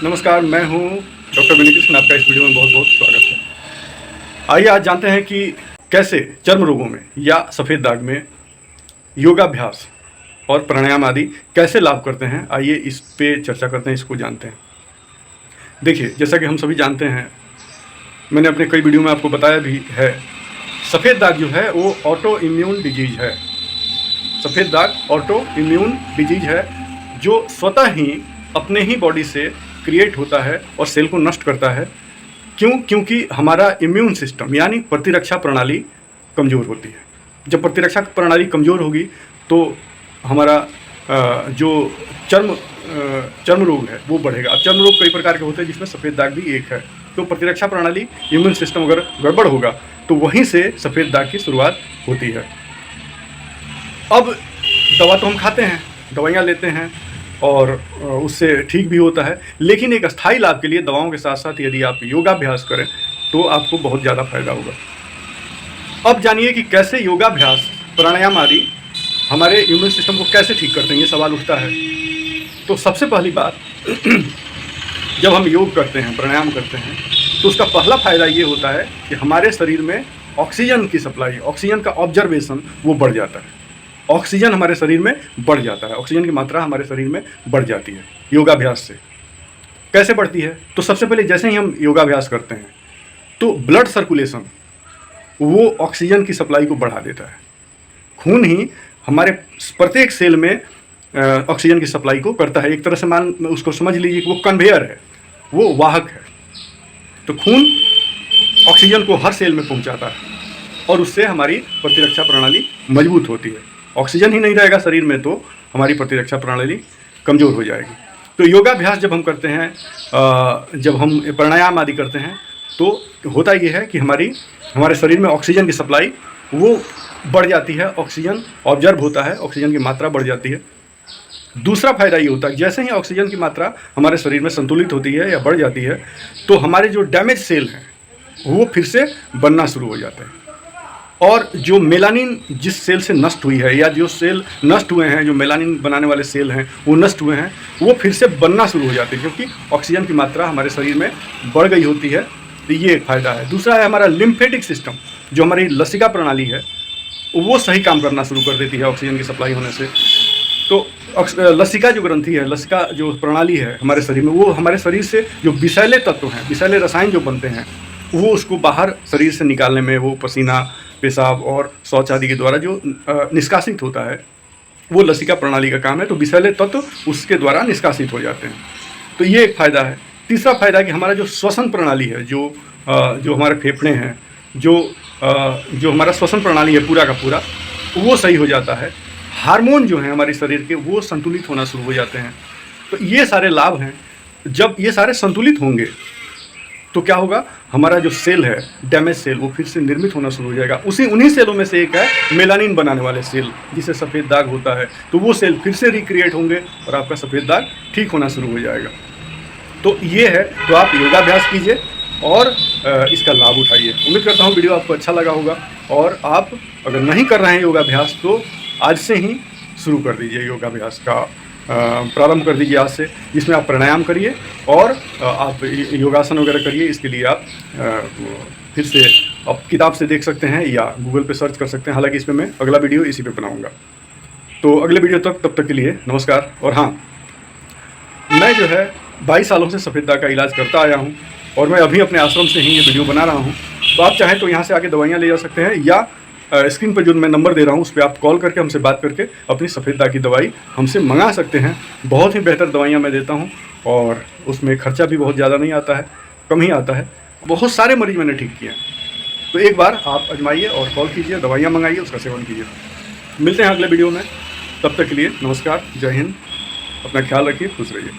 नमस्कार, मैं हूं डॉक्टर विनय कृष्ण। आपका इस वीडियो में बहुत बहुत स्वागत है। आइए आज जानते हैं कि कैसे चर्म रोगों में या सफ़ेद दाग में योगाभ्यास और प्राणायाम आदि कैसे लाभ करते हैं। आइए इस पे चर्चा करते हैं, इसको जानते हैं। देखिए, जैसा कि हम सभी जानते हैं, मैंने अपने कई वीडियो में आपको बताया भी है, सफ़ेद दाग जो है वो ऑटो इम्यून डिजीज़ है। सफ़ेद दाग ऑटो इम्यून डिजीज़ है जो स्वतः ही अपने ही बॉडी से क्रिएट होता है और सेल को नष्ट करता है। क्योंकि हमारा इम्यून सिस्टम यानी प्रतिरक्षा प्रणाली कमज़ोर होती है। जब प्रतिरक्षा प्रणाली कमज़ोर होगी तो हमारा जो चर्म रोग है वो बढ़ेगा। अब चर्म रोग कई प्रकार के होते हैं, जिसमें सफ़ेद दाग भी एक है। तो प्रतिरक्षा प्रणाली, इम्यून सिस्टम अगर गड़बड़ होगा तो वहीं से सफ़ेद दाग की शुरुआत होती है। अब दवा तो हम खाते हैं, दवाइयाँ लेते हैं और उससे ठीक भी होता है, लेकिन एक अस्थायी लाभ के लिए दवाओं के साथ साथ यदि आप योगाभ्यास करें तो आपको बहुत ज़्यादा फायदा होगा। अब जानिए कि कैसे योगाभ्यास, प्राणायाम आदि हमारे इम्यून सिस्टम को कैसे ठीक करते हैं, ये सवाल उठता है। तो सबसे पहली बात, जब हम योग करते हैं, प्राणायाम करते हैं, तो उसका पहला फ़ायदा ये होता है कि हमारे शरीर में ऑक्सीजन की सप्लाई, ऑक्सीजन का ऑब्जर्वेशन वो बढ़ जाता है। ऑक्सीजन हमारे शरीर में बढ़ जाता है, ऑक्सीजन की मात्रा हमारे शरीर में बढ़ जाती है योगाभ्यास से। कैसे बढ़ती है? तो सबसे पहले जैसे ही हम योगाभ्यास करते हैं तो ब्लड सर्कुलेशन वो ऑक्सीजन की सप्लाई को बढ़ा देता है। खून ही हमारे प्रत्येक सेल में ऑक्सीजन की सप्लाई को करता है। एक तरह से उसको समझ लीजिए कि वो कन्वेयर है, वो वाहक है। तो खून ऑक्सीजन को हर सेल में पहुंचाता है और उससे हमारी प्रतिरक्षा प्रणाली मजबूत होती है। ऑक्सीजन ही नहीं रहेगा शरीर में तो हमारी प्रतिरक्षा प्रणाली कमज़ोर हो जाएगी। तो योगाभ्यास जब हम करते हैं, जब हम प्राणायाम आदि करते हैं, तो होता ये है कि हमारे शरीर में ऑक्सीजन की सप्लाई वो बढ़ जाती है, ऑक्सीजन ऑब्जर्व होता है, ऑक्सीजन की मात्रा बढ़ जाती है। दूसरा फायदा ये होता है, जैसे ही ऑक्सीजन की मात्रा हमारे शरीर में संतुलित होती है या बढ़ जाती है, तो हमारे जो डैमेज सेल हैं वो फिर से बनना शुरू हो जाते हैं। और जो मेलानिन जिस सेल से नष्ट हुई है या जो सेल नष्ट हुए हैं, जो मेलानिन बनाने वाले सेल हैं वो नष्ट हुए हैं, वो फिर से बनना शुरू हो जाते हैं, क्योंकि ऑक्सीजन की मात्रा हमारे शरीर में बढ़ गई होती है। तो ये एक फ़ायदा है। दूसरा है हमारा लिम्फेटिक सिस्टम, जो हमारी लसिका प्रणाली है वो सही काम करना शुरू कर देती है ऑक्सीजन की सप्लाई होने से। तो लसिका जो ग्रंथि है, लसिका जो प्रणाली है हमारे शरीर में, वो हमारे शरीर से जो विषैले तत्व हैं, विषैले रसायन जो बनते हैं, वो उसको बाहर शरीर से निकालने में, वो पसीना, पेशाब और शौच आदि के द्वारा जो निष्कासित होता है, वो लसिका प्रणाली का काम है। तो विषैले तत्व उसके द्वारा निष्कासित हो जाते हैं। तो ये एक फ़ायदा है। तीसरा फ़ायदा कि हमारा जो श्वसन प्रणाली है, जो हमारे फेफड़े हैं, जो हमारा श्वसन प्रणाली है पूरा का पूरा, वो सही हो जाता है। हार्मोन जो हैं हमारे शरीर के वो संतुलित होना शुरू हो जाते हैं। तो ये सारे लाभ हैं। जब ये सारे संतुलित होंगे तो क्या होगा, हमारा जो सेल है, डैमेज सेल, वो फिर से निर्मित होना शुरू हो जाएगा। उन्हीं सेलों में से एक है मेलानिन बनाने वाले सेल, जिसे सफ़ेद दाग होता है। तो वो सेल फिर से रिक्रिएट होंगे और आपका सफ़ेद दाग ठीक होना शुरू हो जाएगा। तो ये है। तो आप योगाभ्यास कीजिए और इसका लाभ उठाइए। उम्मीद करता हूँ वीडियो आपको अच्छा लगा होगा। और आप अगर नहीं कर रहे हैं योगाभ्यास तो आज से ही शुरू कर दीजिए योगाभ्यास का, प्रारंभ कर दीजिए आज से, जिसमें आप प्राणायाम करिए और आप योगासन वगैरह करिए। इसके लिए आप फिर से आप किताब से देख सकते हैं या गूगल पे सर्च कर सकते हैं। हालांकि इसमें मैं अगला वीडियो इसी पे बनाऊंगा। तो अगले वीडियो तब तक के लिए नमस्कार। और हाँ, मैं जो है 22 सालों से सफ़ेद दाग का इलाज करता आया हूँ और मैं अभी अपने आश्रम से ही ये वीडियो बना रहा हूँ। तो आप चाहें तो यहाँ से आके दवाइयाँ ले जा सकते हैं, या स्क्रीन पर जो मैं नंबर दे रहा हूँ उस पर आप कॉल करके हमसे बात करके अपनी सफ़ेद दाग की दवाई हमसे मंगा सकते हैं। बहुत ही बेहतर दवाइयाँ मैं देता हूँ और उसमें खर्चा भी बहुत ज़्यादा नहीं आता है, कम ही आता है। बहुत सारे मरीज मैंने ठीक किए हैं। तो एक बार आप आजमाइए और कॉल कीजिए, दवाइयाँ मंगाइए, उसका सेवन कीजिए। मिलते हैं अगले वीडियो में। तब तक के लिए नमस्कार, जय हिंद। अपना ख्याल रखिए, खुश रहिए।